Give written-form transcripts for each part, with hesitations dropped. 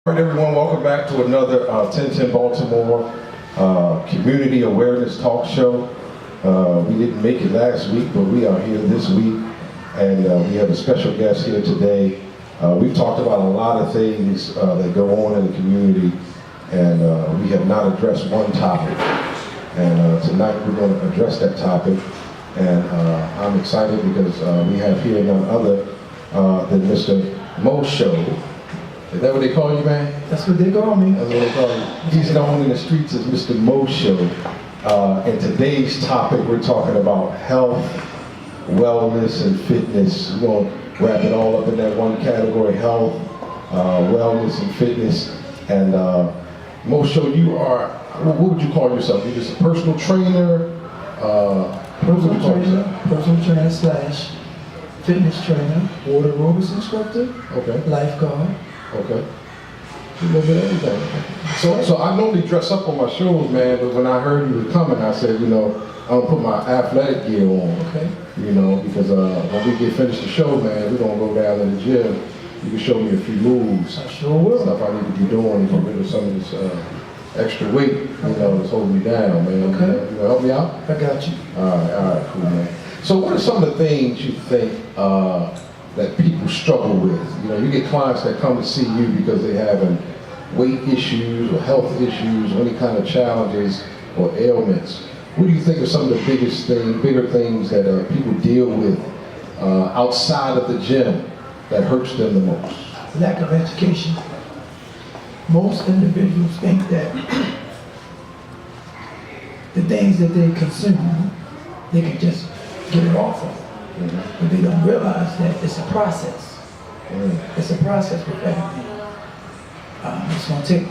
All right, everyone, welcome back to another 1010 Baltimore Community Awareness Talk Show. We didn't make it last week, but we are here this week, and we have a special guest here today. We've talked about a lot of things that go on in the community, and we have not addressed one topic. And tonight we're going to address that topic, and I'm excited because we have here none other than Mr. MoShow. Is that what they call you, man? That's what they call me. That's what they call you. He's known in the streets as Mr. MoShow. And today's topic, we're talking about health, wellness, and fitness. We're going to wrap it all up in that one category: health, wellness, and fitness. And MoShow, you are, what would you call yourself? You're just a personal trainer? Personal trainer slash fitness trainer, water aerobics instructor, Okay. lifeguard. Okay. A little bit of everything. So I normally dress up on my shows, man, but when I heard you were coming, I said, I'm gonna put my athletic gear on. Okay. Because when we get finished the show, man, we're gonna go down to the gym. You can show me a few moves. I sure will. Stuff I need to be doing to get rid of some of this extra weight, that's holding me down, man. Okay. You gonna help me out? I got you. All right, cool, man. So what are some of the things you think that people struggle with? You get clients that come to see you because they're having weight issues or health issues or any kind of challenges or ailments. What do you think are some of the bigger things that people deal with outside of the gym that hurts them the most? Lack of education. Most individuals think that the things that they consume, they can just get it off of. But they don't realize that it's a process. It's a process with everything.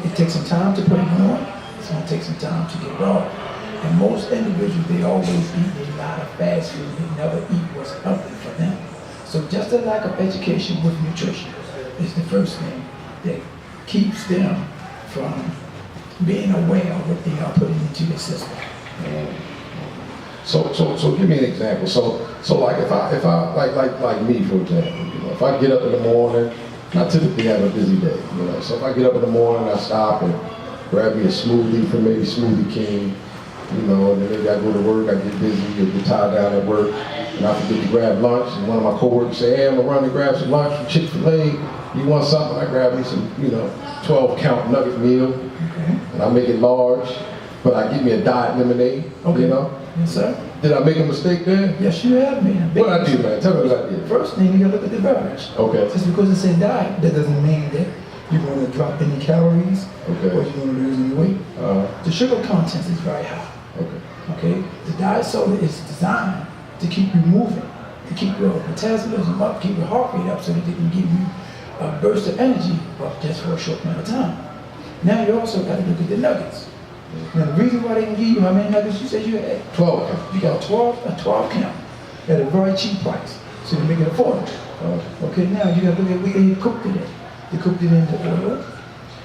It takes some time to put it on. It's going to take some time to get it off. And most individuals, they always eat a lot of fast food. They never eat what's healthy for them. So just a lack of education with nutrition is the first thing that keeps them from being aware of what they are putting into their system. So give me an example. So like if I like me, for example, if I get up in the morning, I typically have a busy day, So if I get up in the morning, I stop and grab me a smoothie from maybe Smoothie King, and then maybe I go to work, I get busy, or get tired down at work, and I forget to grab lunch, and one of my coworkers say, hey, I'm gonna run and grab some lunch from Chick-fil-A. You want something? I grab me some, 12-count nugget meal, and I make it large, but I give me a diet lemonade, Yes, sir. Did I make a mistake there? Yes, you have made. What I do, man? Tell me what I did. First thing, you gotta look at the beverage. Okay. Just because it said diet, that doesn't mean that you're going to drop any calories Okay. or you're going to lose any weight. The sugar content is very high. Okay. The diet soda is designed to keep you moving, to keep your metabolism up, keep your heart rate up, so that they can give you a burst of energy, but just for a short amount of time. Now you also got to look at the nuggets. Now the reason why they can give you how many nuggets you said you had? 12 count. You got a 12 count at a very cheap price, so you make it affordable. Okay, now you got to look at where you cooked it in. You cooked it in the oil,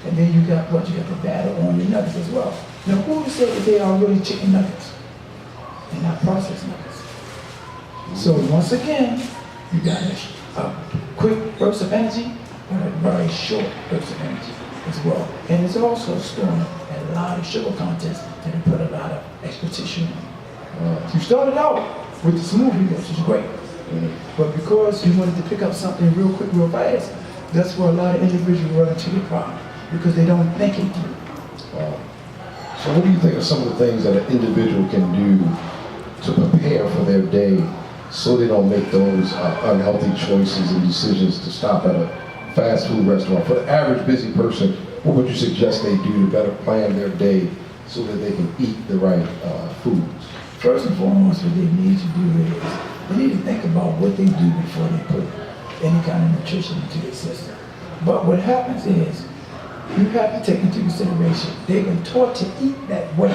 and then you got the batter on your nuggets as well. Now who said that they are really chicken nuggets and not processed nuggets? So once again, you got a quick burst of energy and a very short burst of energy as well. And it's also storing a lot of sugar content and it put a lot of expectation on. You started out with the smoothie, which is great. But because you wanted to pick up something real quick, real fast, that's where a lot of individuals run into the problem, because they don't think it through. So what do you think are some of the things that an individual can do to prepare for their day so they don't make those unhealthy choices and decisions to stop at a fast food restaurant? For the average busy person, what would you suggest they do to better plan their day so that they can eat the right foods? First and foremost, what they need to do is they need to think about what they do before they put any kind of nutrition into their system. But what happens is you have to take into consideration they've been taught to eat that way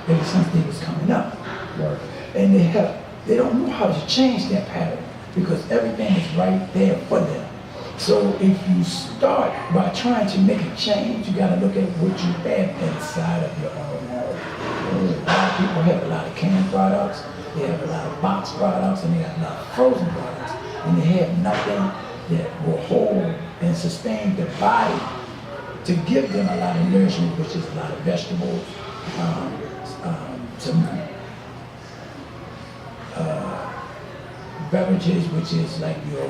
ever since they was coming up. Right. And they don't know how to change their pattern because everything is right there for them. So if you start by trying to make a change, you got to look at what you have inside of your own home. A lot of people have a lot of canned products, they have a lot of box products, and they have a lot of frozen products, and they have nothing that will hold and sustain the body to give them a lot of nourishment, which is a lot of vegetables, some beverages, which is like your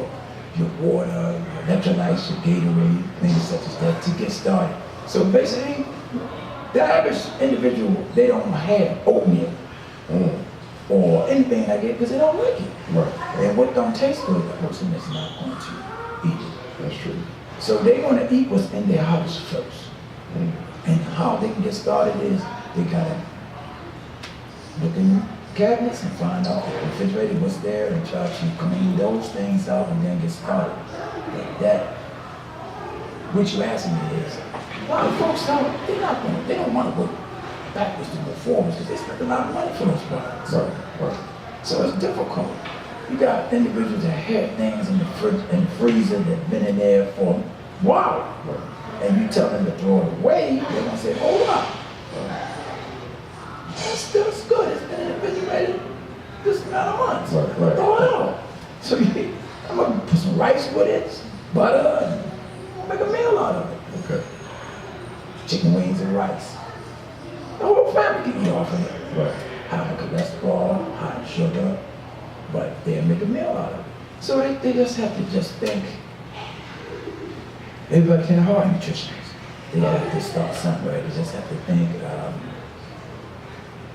water, your electrolytes, your Gatorade, things such as that to get started. So basically, the average individual, they don't have oatmeal or anything like that because they don't like it. Right. And what don't taste good, the person is not going to eat it. That's true. So they want to eat what's in their house first. And how they can get started is they gotta look in cabinets and find out the refrigerator what's there and try to clean those things out and then get started. Like that, which you asking me is, a lot of folks they don't want to go backwards to go forwards because they spend a lot of money for those products. Right. So it's difficult. You got individuals that had things in the fridge and freezer that been in there for a while. Right. And you tell them to throw it away, they're gonna say, hold up. That's good. It's been in the refrigerator this amount of months. Right. Throw it out. So I'm gonna put some rice with it, butter, and make a meal out of it. Okay. Chicken wings and rice. The whole family can eat off of it. Right. High in cholesterol, high in sugar, but they'll make a meal out of it. So they just have to just think. Everybody can't hire nutritionists. They have to start somewhere. They just have to think,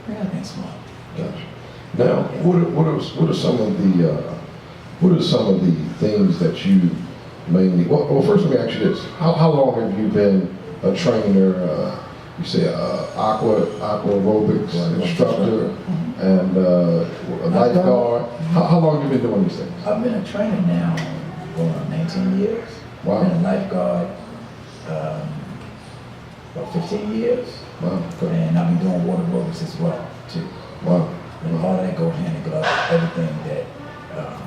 think smart. Gotcha. Now, what are some of the things that you mainly? Well, first let me ask you this: How long have you been a trainer? You say aqua aerobics instructor and a lifeguard. How long have you been doing these things? I've been a trainer now for 19 years. Wow. I've been a lifeguard about 15 years. Wow. Okay. And I've been doing water aerobics as well, too. Wow. And all that go hand in glove, everything that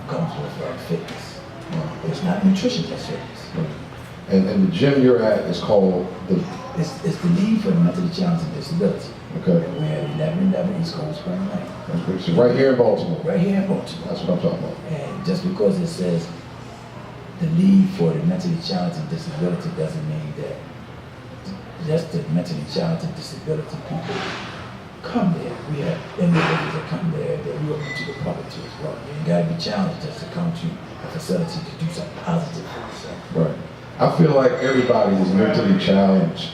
comes with fitness. Wow. It's not nutrition, that's fitness. And the gym you're at is called the. It's the League for the Mentally Challenged and Disability. Okay. We're at 1111 East Coast Spring Lane. So right here in Baltimore. Right here in Baltimore. That's what I'm talking about. And just because it says the League for the Mentally Challenged and Disability doesn't mean that just the mentally challenged and disability people come there. We have individuals that come there that we open to the public too as well. You ain't gotta be challenged just to come to a facility to do something positive for yourself. Right. I feel like everybody is mentally challenged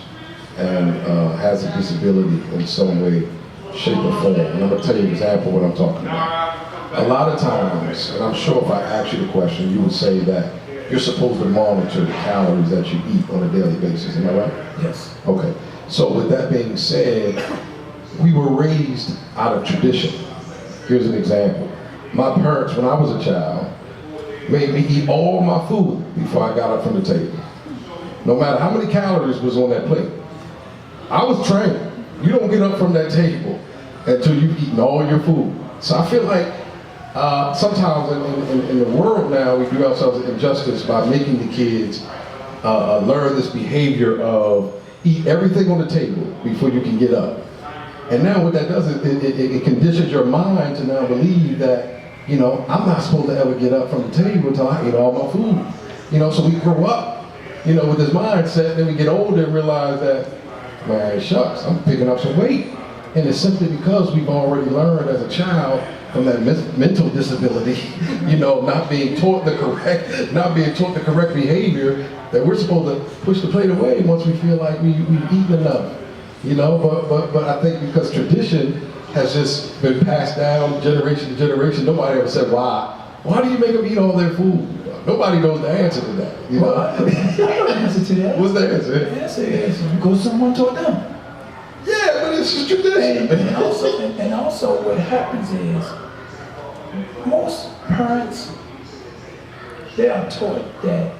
and has a disability in some way, shape, or form. And I'm going to tell you an example of what I'm talking about. A lot of times, and I'm sure if I asked you the question, you would say that you're supposed to monitor the calories that you eat on a daily basis. Am I right? Yes. Okay. So with that being said, we were raised out of tradition. Here's an example. My parents, when I was a child, made me eat all my food before I got up from the table. No matter how many calories was on that plate. I was trained. You don't get up from that table until you've eaten all your food. So I feel like sometimes in the world now, we do ourselves an injustice by making the kids learn this behavior of eat everything on the table before you can get up. And now what that does is it conditions your mind to now believe that, you know, I'm not supposed to ever get up from the table until I eat all my food. You know, so we grow up, you know, with this mindset, then we get older and realize that, man, shucks, I'm picking up some weight. And it's simply because we've already learned as a child from that mental disability, you know, not being taught the correct behavior, that we're supposed to push the plate away once we feel like we've eaten enough. You know, but I think because tradition has just been passed down generation to generation, nobody ever said, why do you make them eat all their food? Nobody knows the answer to that. You know? I know the answer to that. What's the answer? The answer is because someone taught them. Yeah, but it's just tradition. And also what happens is most parents, they are taught that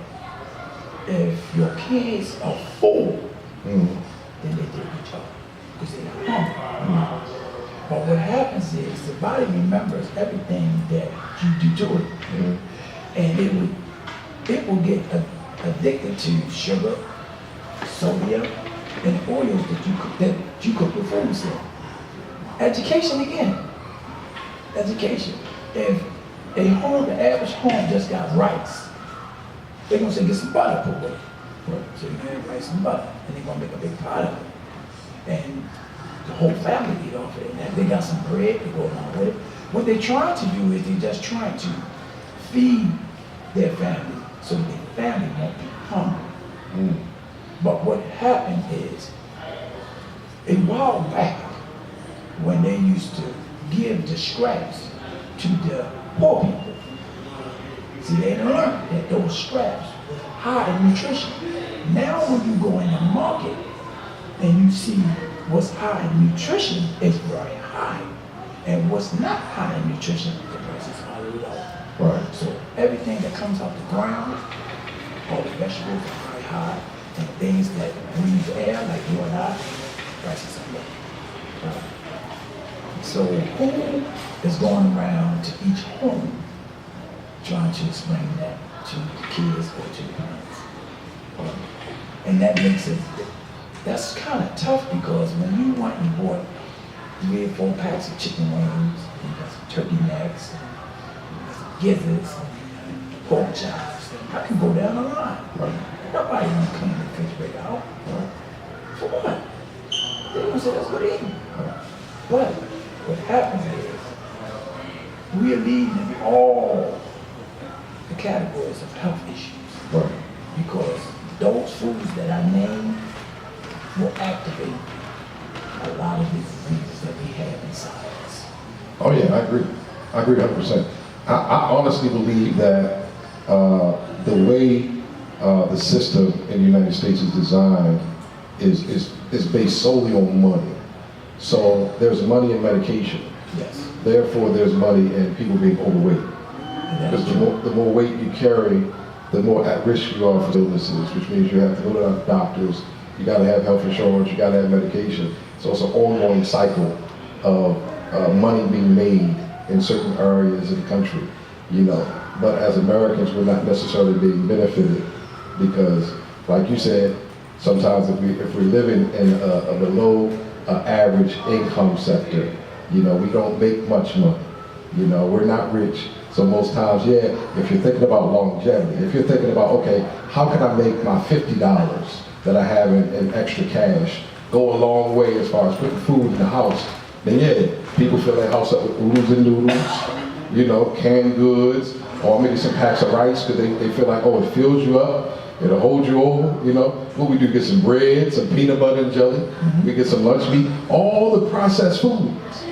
if your kids are full, then they did a good job because they're not hungry. But what happens is the body remembers everything that you do to it, and it will get addicted to sugar, sodium, and oils that you cook your foods in. Education again. Education. If the average home just got rice, they're gonna say get some butter put with it. So you can rice and butter. and they're gonna make a big pot of it. And the whole family eat off it. And they got some bread to go along with it. What they're trying to do is they're just trying to feed their family so that their family won't be hungry. Mm. But what happened is, a while back, when they used to give the scraps to the poor people, see, they learned that those scraps were high in nutrition. Now when you go in the market and you see what's high in nutrition is very high, and what's not high in nutrition, the prices are low. Right. So everything that comes out the ground, all the vegetables are very high, and things that breathe air, like you and I, prices are low. So who is going around to each home trying to explain that to the kids or to the parents? And that makes it, that's kind of tough, because when you went and bought 3 or 4 packs of chicken wings, you got some turkey necks, and you got some gizzards, and pork chops, and I can go down the line. Right. Nobody gonna clean the refrigerator out. For what? They gonna say that's good eating. But what happens is, we are leading in all the categories of health issues. Right. Because those foods that I named will activate a lot of the diseases that we have inside us. Oh yeah, I agree. I agree 100%. I honestly believe that the way the system in the United States is designed is based solely on money. So there's money in medication. Yes. Therefore, there's money in people being overweight. And Because that's the more weight you carry, the more at risk you are for illnesses, which means you have to go to doctors, you gotta have health insurance, you gotta have medication. So it's an ongoing cycle of money being made in certain areas of the country, you know. But as Americans, we're not necessarily being benefited, because, like you said, sometimes if we're living in a below average income sector, you know, we don't make much money. You know, we're not rich. So most times, yeah, if you're thinking about longevity, if you're thinking about, okay, how can I make my $50 that I have in extra cash go a long way as far as putting food in the house, then yeah, people fill their house up with oodles and noodles, you know, canned goods, or maybe some packs of rice, because they feel like, oh, it fills you up, it'll hold you over, you know. What we do, get some bread, some peanut butter and jelly, we get some lunch meat, all the processed foods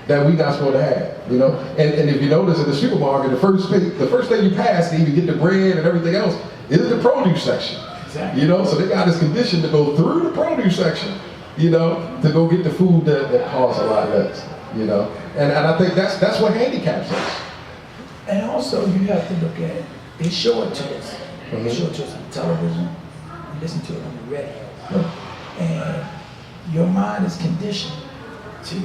that we not supposed to have, you know. And if you notice in the supermarket, the first thing you pass to even get the bread and everything else is the produce section. Exactly. You know, so they got this condition to go through the produce section, you know, to go get the food that costs a lot less, you know. And I think that's what handicaps us. And also, you have to look at it. They show it to us. Mhm. They show it to us on television. We listen to it on the radio. Right. And your mind is conditioned to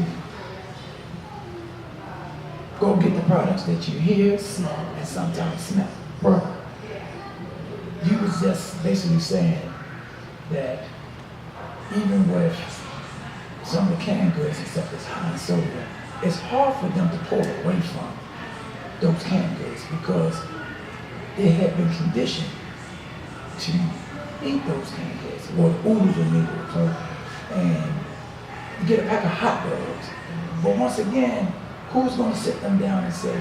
go get the products that you hear, see, and sometimes smell. Right. You was just basically saying that even with some of the canned goods and stuff that's high in sodium, it's hard for them to pull away from those canned goods, because they have been conditioned to eat those canned goods, or oodles of noodles, and you get a pack of hot dogs. But once again, who's going to sit them down and say,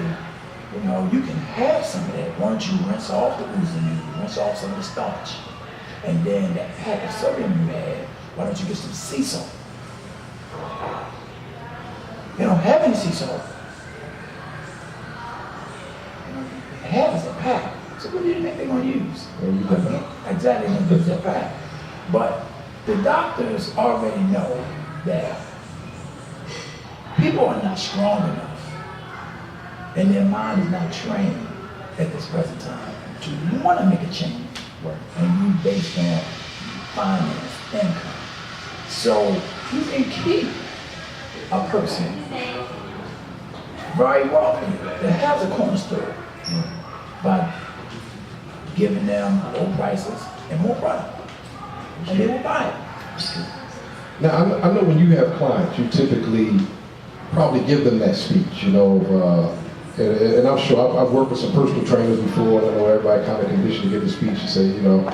you know, you can have some of that. Why don't you rinse off the oodles of noodles, rinse off some of the starch, and then that pack of sodium you had, why don't you get some sea salt? They don't have any sea salt. Half is a pack. So what do you think they're going to use? Exactly, they're going to use that pack. But the doctors already know that people are not strong enough, and their mind is not trained at this present time to want to make a change. And you based on finance, income. So you can keep a person very wealthy that has a corner store by giving them low prices and more product, and they will buy it. Now, I know when you have clients, you typically probably give them that speech, you know, and I'm sure I've worked with some personal trainers before, and I know everybody kind of conditioned to get the speech and say, you know,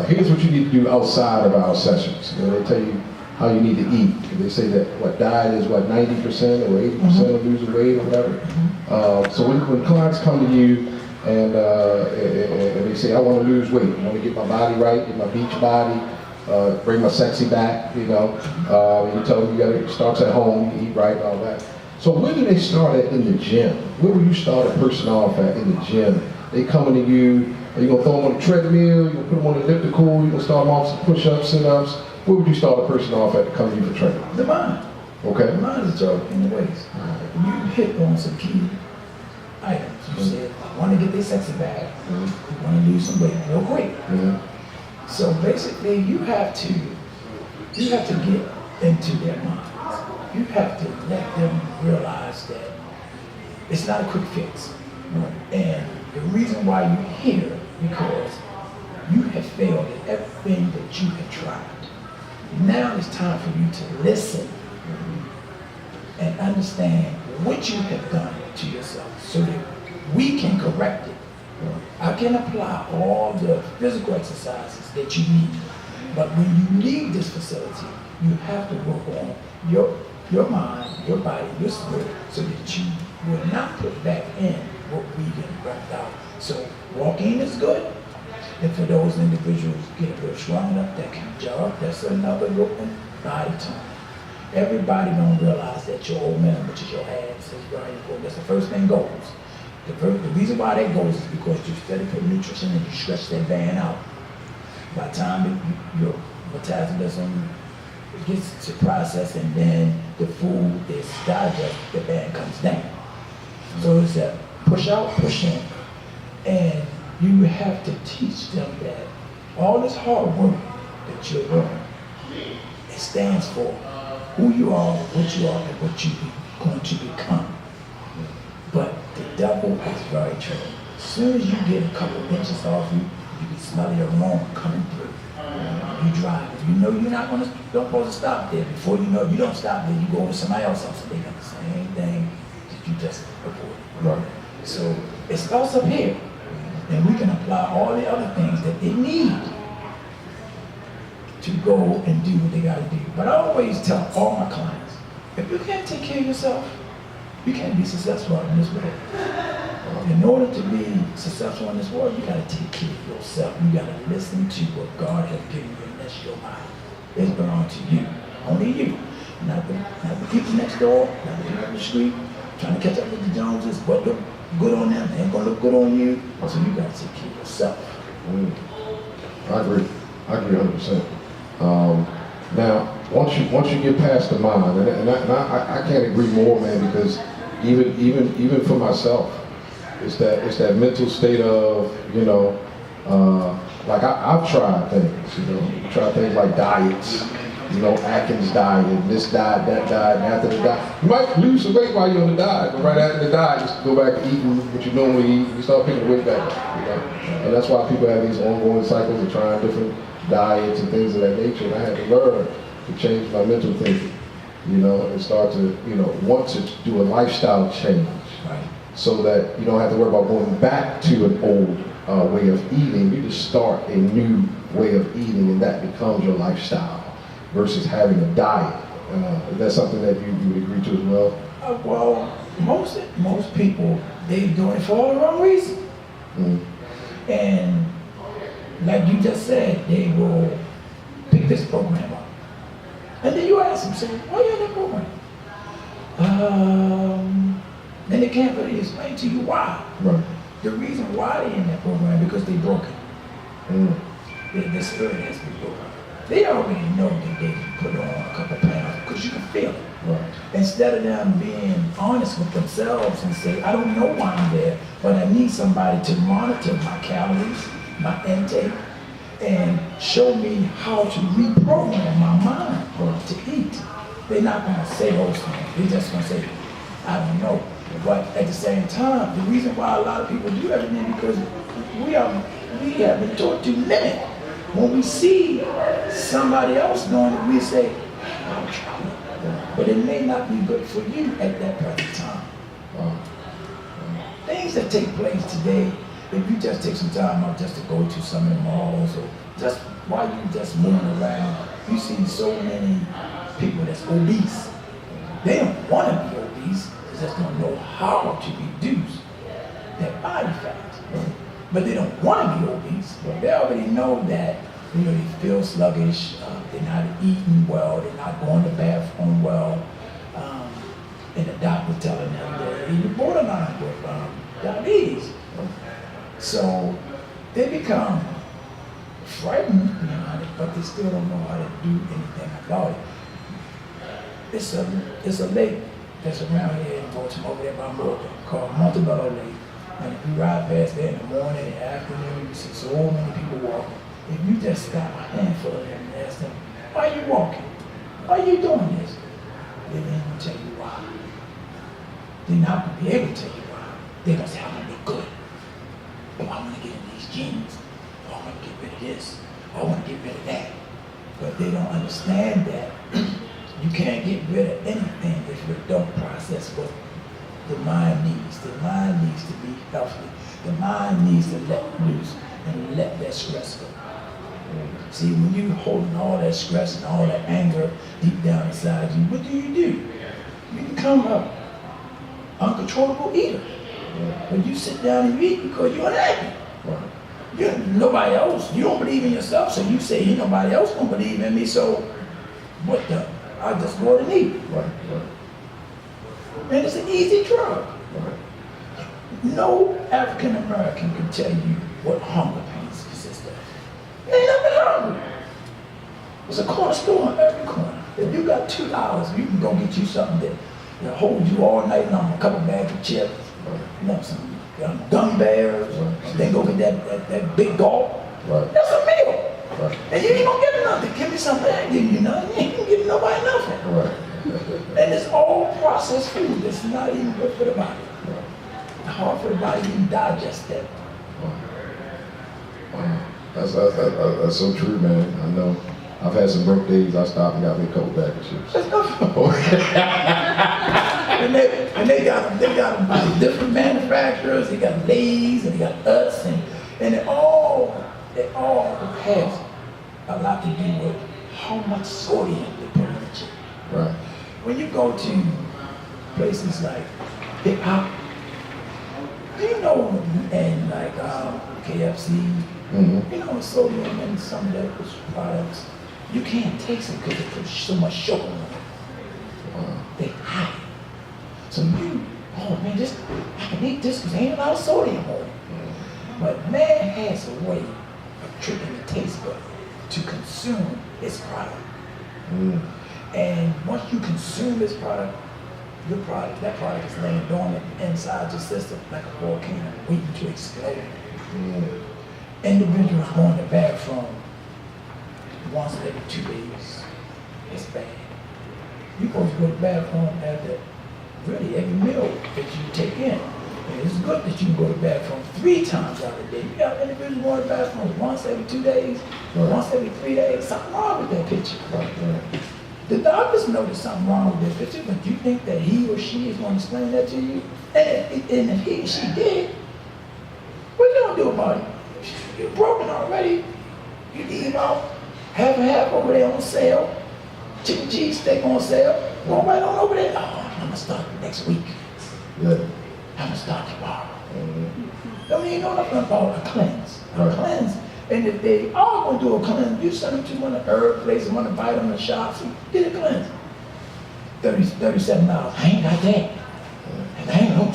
here's what you need to do outside of our sessions. You know, they tell you how you need to eat. They say that diet is 90% or 80% of losing weight or whatever. So when clients come to you and they say, I want to lose weight, I want to get my body right, get my beach body, bring my sexy back, you know, you tell them it starts at home, you eat right and all that. So where do they start at in the gym? Where will you start a person off at in the gym? They coming to you, are you going to throw them on the treadmill, you're going to put them on the elliptical, you're going to start them off some push-ups, sit-ups? Where would you start a person off at to come to you for training? The mind. Okay. The mind is joke in the ways. You hit on some key items. You said, I want to get this sexy back, want to lose some weight real quick. So basically, you have to get into their minds. You have to let them realize that it's not a quick fix. And the reason why you're here, because you have failed at everything that you have tried. Now it's time for you to listen and understand what you have done to yourself so that we can correct it. I can apply all the physical exercises that you need, but when you leave this facility, you have to work on your mind, your body, your spirit, so that you will not put back in what we get wrapped out. So walking is good. And for those individuals get real strong enough that can jog, that's another good one. Body tone. Everybody don't realize that your old man, which is your hands, is very important. That's the first thing goes. The reason why that goes is because you study for nutrition and you stretch that band out. By the time your metabolism gets to process and then the food is digested, the band comes down. So it's a push out, push in. And you have to teach them that all this hard work that you're doing, it stands for who you are, what you are, and what you're going to become. But the devil is very true. As soon as you get a couple inches off you, you can smell your aroma coming through. You drive. If you know you're not don't supposed to stop there. Before you know, if you don't stop there, you go to somebody else and they got the same thing that you just reported. Right. So it starts up here. And we can apply all the other things that they need to go and do what they got to do. But I always tell all my clients, if you can't take care of yourself, you can't be successful in this world. In order to be successful in this world, you got to take care of yourself. You got to listen to what God has given you, and that's your body. It belongs to you, only you. Not the people next door, not the people on the street, trying to catch up with the Joneses, but look good on them, they ain't gonna look good on you, so you gotta take care of yourself. I agree 100%. Now, once you get past the mind, and I can't agree more, man, because even for myself, it's that mental state of, you know, like I've tried things, you know, tried things like diets, you know, Atkins diet, this diet, that diet, and after the diet. You might lose some weight while you're on the diet, but right after the diet, you go back to eating what you normally eat, you start picking the weight back up, you know. And that's why people have these ongoing cycles of trying different diets and things of that nature. And I had to learn to change my mental thinking, you know, and start to, you know, want to do a lifestyle change. Right. So that you don't have to worry about going back to an old way of eating. You just start a new way of eating, and that becomes your lifestyle versus having a diet. Is that something that you would agree to as well? Well, most people, they're doing it for all the wrong reasons. And like you just said, they will pick this program up. And then you ask them, say, why you in that program? And they can't really explain to you why. Right. The reason why they're in that program because they're broken. The spirit has been broken. They already know that they can put on a couple pounds because you can feel it. Right. Instead of them being honest with themselves and say, I don't know why I'm there, but I need somebody to monitor my calories, my intake, and show me how to reprogram my mind to eat. They're not going to say those things. They're just going to say, I don't know. But at the same time, the reason why a lot of people do everything because we have been taught to limit. When we see somebody else doing it, we say, I'll try it. But it may not be good for you at that present time. Things that take place today, if you just take some time out just to go to some of the malls or just while you just moving around, you see so many people that's obese. They don't want to be obese, they just don't know how to reduce their body fat. But they don't want to be obese. They already know that, you know, they feel sluggish, they're not eating well, they're not going to the bathroom well, and the doctor telling them they're even borderline with diabetes. So they become frightened behind it, but they still don't know how to do anything about it. It's a lake that's around here in Baltimore, over there by Morgan, called Montebello Lake. And if you ride past there in the morning and afternoon, you see so many people walking. If you just stop a handful of them and ask them, why are you walking? Why are you doing this? They ain't gonna tell you why. They're not gonna be able to tell you why. They're gonna say, I wanna look good. Oh, I wanna get in these jeans. Oh, I wanna get rid of this. Oh, I wanna get rid of that. But they don't understand that you can't get rid of anything if you don't process what the mind needs. The mind needs to be healthy. The mind needs to let loose and let that stress go. See, when you're holding all that stress and all that anger deep down inside you, what do? You become an uncontrollable eater. When you sit down and you eat because you're unhappy. Nobody else, you don't believe in yourself, so you say, ain't nobody else gonna believe in me, so what the? I'll just go and eat. And it's an easy drug. No African American can tell you what hunger pains consist of. They ain't never hungry. There's a corner store on every corner. If you got 2 hours, you can go get you something that hold you all night long, a couple bags of chips, some gum bears, then go get that big gulp. That's a meal. And you ain't gonna get nothing. Give me something, I ain't giving you nothing. You ain't gonna give nobody nothing. And it's all processed food. It's not even good for the body. It's hard for the body to even digest that. That's so true, man. I know. I've had some birthdays. I stopped and got me a couple bags of chips. and they got them by different manufacturers. They got Lay's and they got Utz and it all has a lot to do with how much sodium they put in the chip. Right. When you go to places like hip hop, you know, and like KFC, you know, sodium in some of those products, you can't taste it because they put so much sugar on it. They hide. So oh man, I can eat this because there ain't a lot of sodium on it. But man has a way of tricking the taste bud to consume its product. And once you consume this product, that product is laying dormant inside your system like a volcano waiting to explode. Individuals going to the bathroom once every 2 days. It's bad. You're supposed to go to the bathroom after really every meal that you take in. And it's good that you can go to the bathroom 3 times out of the day. You got individuals going to the bathroom once every 2 days, once every 3 days. Something wrong with that picture. The doctors know there's something wrong with that picture, but you think that he or she is going to explain that to you? And if he or she did, what are you going to do about it? You're broken already. You leave out half and half over there on sale. Chicken cheese steak on sale. Go right on over there. Oh, I'm going to start next week. I'm going to start tomorrow. Don't even know nothing about a cleanse. A cleanse. And if they are going to do a cleanse, you send them to one of the herb places, one of the vitamin shops, and get a cleanse. $37. I ain't got that. And I ain't no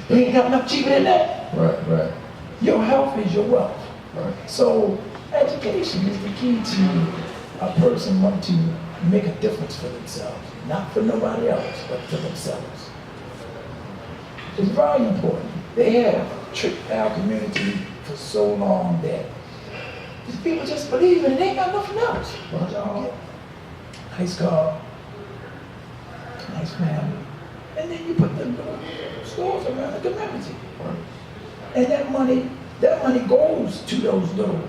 you ain't got enough cheaper than that. Right. Your health is your wealth. Right. So education is the key to a person wanting to make a difference for themselves. Not for nobody else, but for themselves. It's very important. They have tricked our community for so long that these people just believe in it. They ain't got nothing else. Nice car, nice family. And then you put the little stores around the community. And that money goes to those little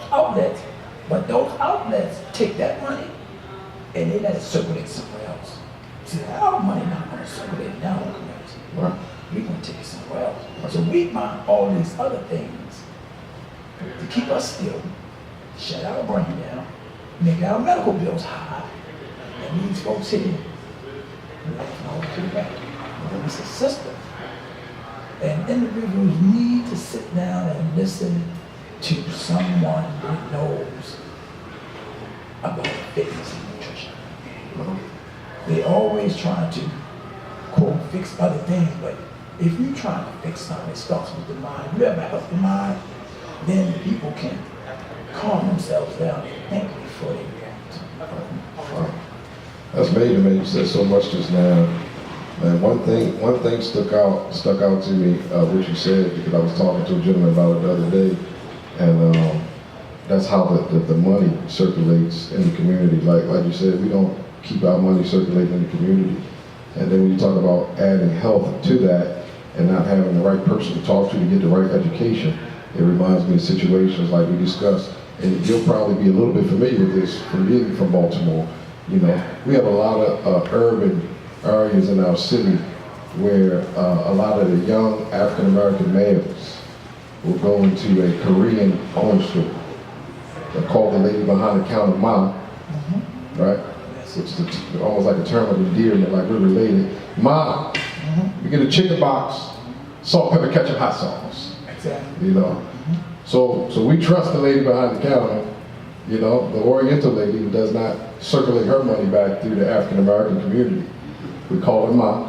outlets. But those outlets take that money and they let it circulate somewhere else. See, our money not going to circulate in our community. We're going to take it somewhere else. So we buy all these other things to keep us still, shut our brain down, make our medical bills high, and these folks here, laughing all to the back. It's a system. And individuals need to sit down and listen to someone that knows about fitness and nutrition. They're always trying to, quote, fix other things, but if you're trying to fix something, it starts with the mind. You have a healthy mind, then people can calm themselves down and think before they react. That's major, man. You said so much just now. And one thing stuck out to me, what you said, because I was talking to a gentleman about it the other day, and that's how the money circulates in the community. Like you said, we don't keep our money circulating in the community. And then when you talk about adding health to that and not having the right person to talk to get the right education, it reminds me of situations like we discussed. And you'll probably be a little bit familiar with this from being from Baltimore. You know, we have a lot of urban areas in our city where a lot of the young African American males will go into a Korean corner store. They're called the lady behind the counter Ma, right? Which is almost like a term of endearment, like we're related. Ma, we get a chicken box, salt, pepper, ketchup, hot sauce. Exactly. You know, so we trust the lady behind the counter. You know, the Oriental lady who does not circulate her money back through the African American community. We call her Ma,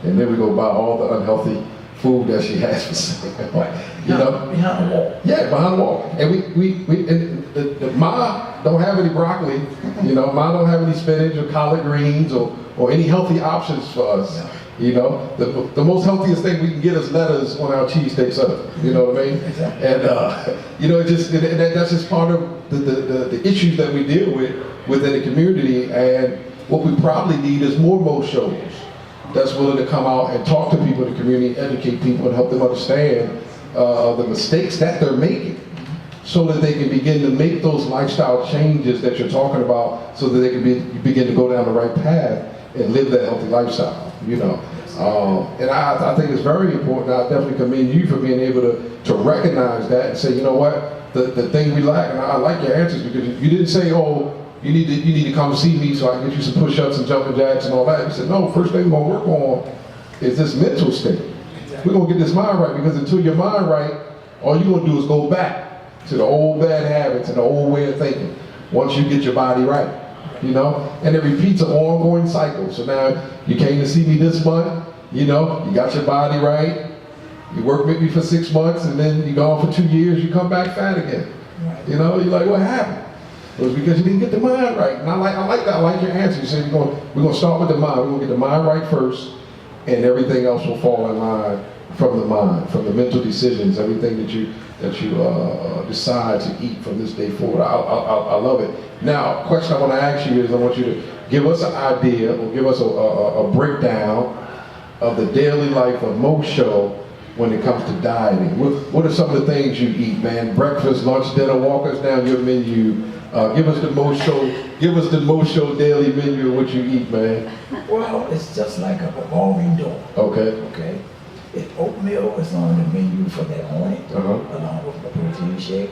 and then we go buy all the unhealthy food that she has for sale. You know, behind the wall. Yeah, behind the wall. And and the Ma don't have any broccoli. You know, Ma don't have any spinach or collard greens or any healthy options for us. Yeah. You know, the most healthiest thing we can get is lettuce on our cheesesteak Sunday. You know what I mean? Exactly. And you know, that's just part of the issues that we deal with within the community. And what we probably need is more MoShows that's willing to come out and talk to people in the community, educate people, and help them understand the mistakes that they're making, so that they can begin to make those lifestyle changes that you're talking about, so that they can begin to go down the right path and live that healthy lifestyle. You know, and I think it's very important. I definitely commend you for being able to recognize that and say, you know what, the thing we lack. And I like your answers, because you didn't say, oh, you need to come see me so I can get you some push-ups and jumping jacks and all that. You said, no, first thing we're gonna work on is this mental state. Exactly. We're gonna get this mind right, because until your mind right, all you're gonna do is go back to the old bad habits and the old way of thinking once you get your body right. You know, and it repeats an ongoing cycle. So now you came to see me this month, you know, you got your body right, you work with me for 6 months, and then you gone for 2 years, you come back fat again. Right. You know, you're like, what happened? It was because you didn't get the mind right. And I like that. I like your answer. You said we're gonna start with the mind. We're gonna get the mind right first, and everything else will fall in line from the mind, from the mental decisions, everything that you decide to eat from this day forward. I love it. Now, question I want to ask you is, I want you to give us an idea, or give us a breakdown of the daily life of MoShow when it comes to dieting. What are some of the things you eat, man? Breakfast, lunch, dinner. Walk us down your menu. Give us the MoShow daily menu of what you eat, man. Well, it's just like a revolving door. Okay. If oatmeal is on the menu for that morning, along with the protein shake,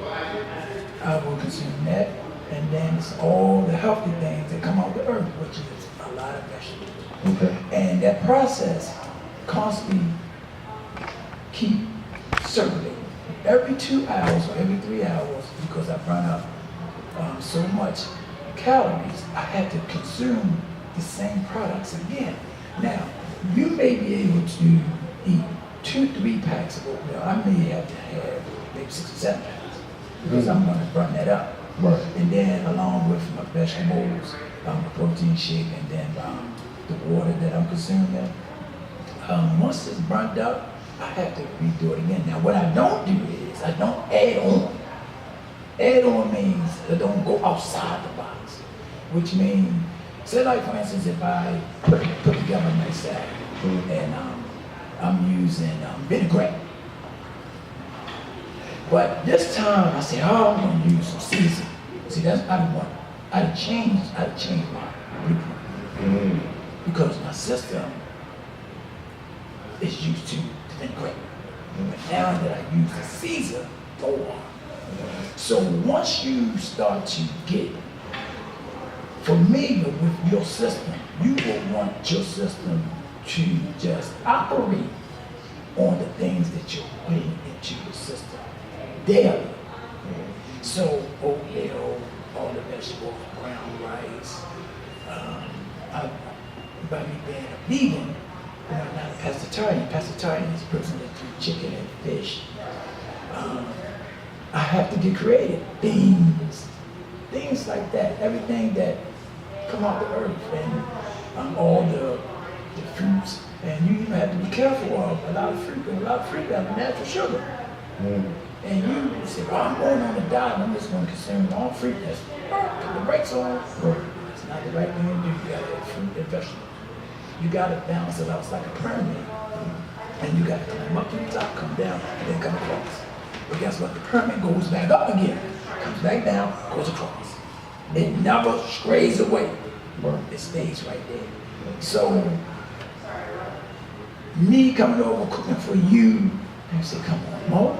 I will consume that. And then it's all the healthy things that come out the earth, which is a lot of vegetables. Okay. And that process constantly keep circulating. Every 2 hours or every 3 hours, because I run up so much calories, I have to consume the same products again. Now, you may be able to eat 2-3 packs of oatmeal. I may have to have maybe 6 or 7 packs, because I'm going to burn that up. Right. And then along with my vegetables, the protein shake, and then the water that I'm consuming, once it's burnt up, I have to redo it again. Now, what I don't do is I don't add on. Add on means I don't go outside the box, which means, say like for instance, if I put together a nice salad, and I'm using vinaigrette. But this time I said, oh, I'm going to use some seasoning. See, that's I changed my blueprint, because my system is used to vinaigrette. But now that I use the season more, So once you start to get familiar with your system, you will want your system to just operate on the things that you're putting into your system daily. So oatmeal, all the vegetables, brown rice. By me being a vegan, I'm not a pescatarian. Pescatarian is a person that eats chicken and fish. I have to get creative. Things like that. Everything that come out the earth and all the fruits. And you even have to be careful of a lot of fruit. And a lot of fruit have natural sugar. And you say, well, I'm going on a diet. I'm just going to consume all fruit. That's put the brakes on. It's not the right thing to do. You got to have fruit and vegetables. You got to balance it out. It's like a pyramid. And you got to come up to the top, come down, and then come across. But guess what? The pyramid goes back up again. Comes back down, goes across. It never strays away. It stays right there. So, me coming over cooking for you, and say, come on, Mo.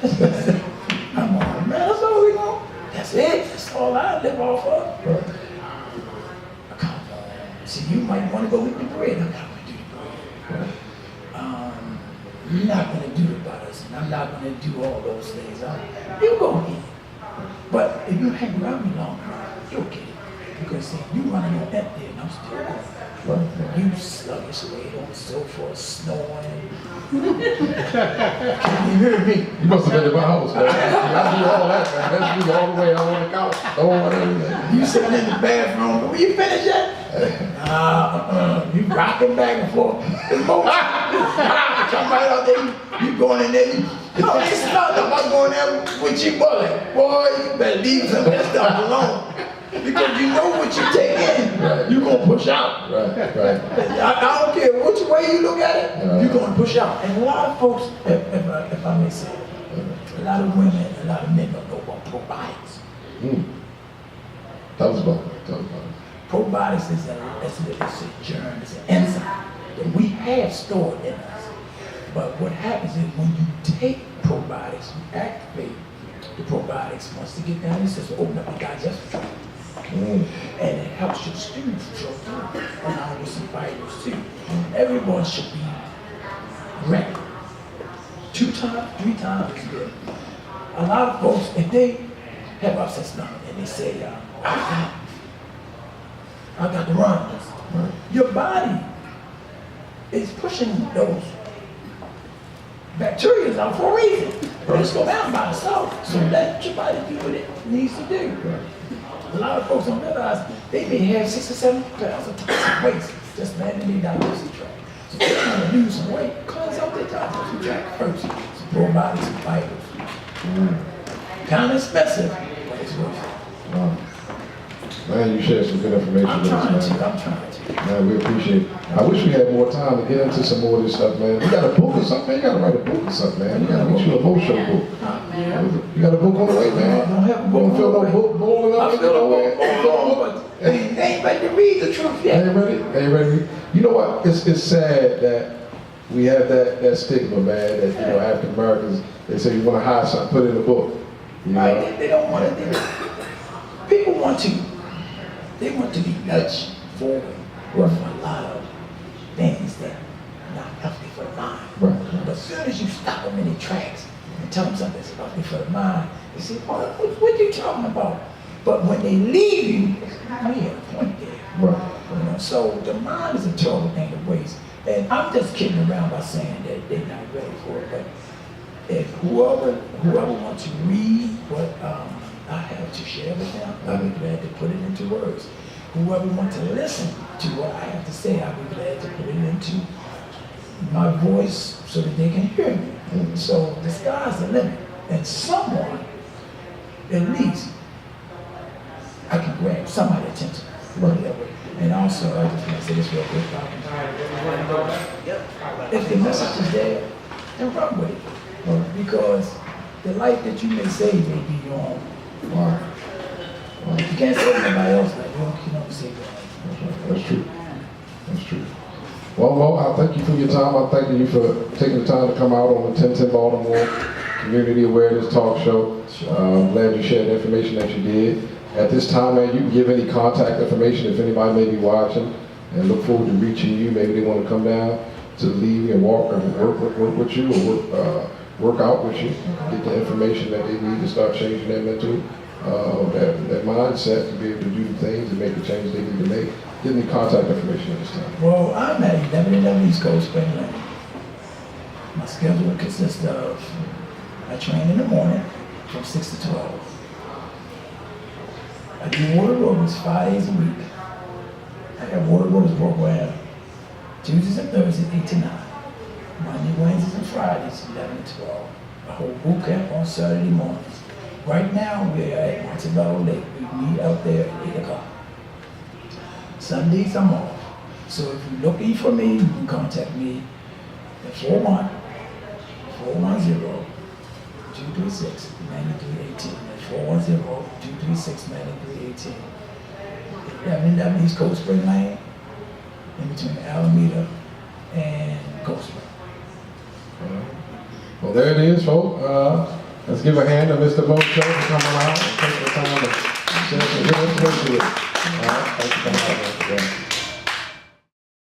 Come on, man, that's all we want. That's it. That's all I live off of. Come on. See, you might want to go eat the bread. I'm not going to do the bread. I'm not going to do the butters, and I'm not going to do all those things. You go get it. But if you hang around me long enough, you'll get it. Because see, you running on empty, and I'm still going. You sluggish laid on the sofa, snoring. Can you hear me? You must have been in my house, man. I do all that, man. That's me all the way out on the couch. You sitting in the bathroom. Will you finish yet? You rocking back and forth. It's more. Come right out there. You going in there. You know, it's not about going there with your bullet. Boy, you better leave some of that stuff alone. Because you know what you take in, you're going to push out. I don't care which way you look at it, you're going to push out. And a lot of folks, if I may say, a lot of women, a lot of men don't know about probiotics. Tell us about it. Probiotics is a germ, it's an enzyme that we have stored in us. But what happens is when you take probiotics, you activate the probiotics. Once they get down in the system, open up the digestive tract. And it helps your students flow through, along with some fibers too. Everyone should be ready. 2 times, 3 times is good. A lot of folks, if they have upset stomach and they say, I got to run this. Your body is pushing those bacteria out for a reason. They slow down by itself. So let your body do what it needs to do. A lot of folks don't realize they may have 6 or 7 pounds of toxic waste just landing in their digestive tract. So if they're trying to lose some weight, cleanse out their digestive tract first. Some probiotics and fibers. Kind of expensive, but it's worth it. Man, you shared some good information with us, man. I'm trying to. Man, we appreciate it. I wish we had more time to get into some more of this stuff, man. You got a book or something, man? You got to write a book or something, man. You got to get you a MoShow book. You got a book on the way, man? I don't have a book. You don't feel no book boiling up? I feel a book boiling up, but they ain't ready to read the truth yet. Ain't ready. You know what? It's sad that we have that stigma, man, that, you know, African Americans, they say you want to hide something, put it in a book. You know? Right, they don't want to do it. People want to be nudged forward with a lot of things that are not healthy for the mind. Right. But as soon as you stop them in their tracks and tell them something that's healthy for the mind, they say, what are you talking about? But when they leave you, we have a point there. Right. You know, so the mind is a terrible thing to waste. And I'm just kidding around by saying that they're not ready for it. But if whoever wants to read what I have to share with them, I'll be glad to put it into words. Whoever wants to listen to what I have to say, I'll be glad to put it into my voice so that they can hear me. So the sky's the limit. And someone, at least, I can grab somebody's attention. And also, I just want to say this real quick. If the message is there, then run with it. Because the life that you may save may be your own. You can't save anybody else, like you can only save your own. That's true. That's true. Well, Mo, I thank you for your time. I thank you for taking the time to come out on the 1010 Baltimore Community Awareness Talk Show. Sure. I'm glad you shared the information that you did. At this time, man, you can give any contact information if anybody may be watching, and look forward to reaching you. Maybe they want to come down to the league and work with you, or work out with you, get the information that they need to start changing their mental, that mindset to be able to do the things and make the changes they need to make. Give me contact information at this time. Well, I'm at 1111 East Coast Spring Lane. My schedule consists of, I train in the morning from 6 to 12. I do water aerobics 5 days a week. I have water aerobics program Tuesdays and Thursdays 8 to 9. Monday, Wednesdays, and Fridays 11 to 12. I hold boot camp on Saturday mornings. Right now we are at Montebello Lake. We meet out there at 8 o'clock. Sundays I'm off. So if you're looking for me, you can contact me at 410-236-9318. That's 410-236-9318. 1111 East Coast Spring Lane, in between Alameda and Coast Spring. Well, there it is, folks. Let's give a hand to Mr. MoShow for coming out and taking the time to share some good information with us. All right, thanks for coming out, man.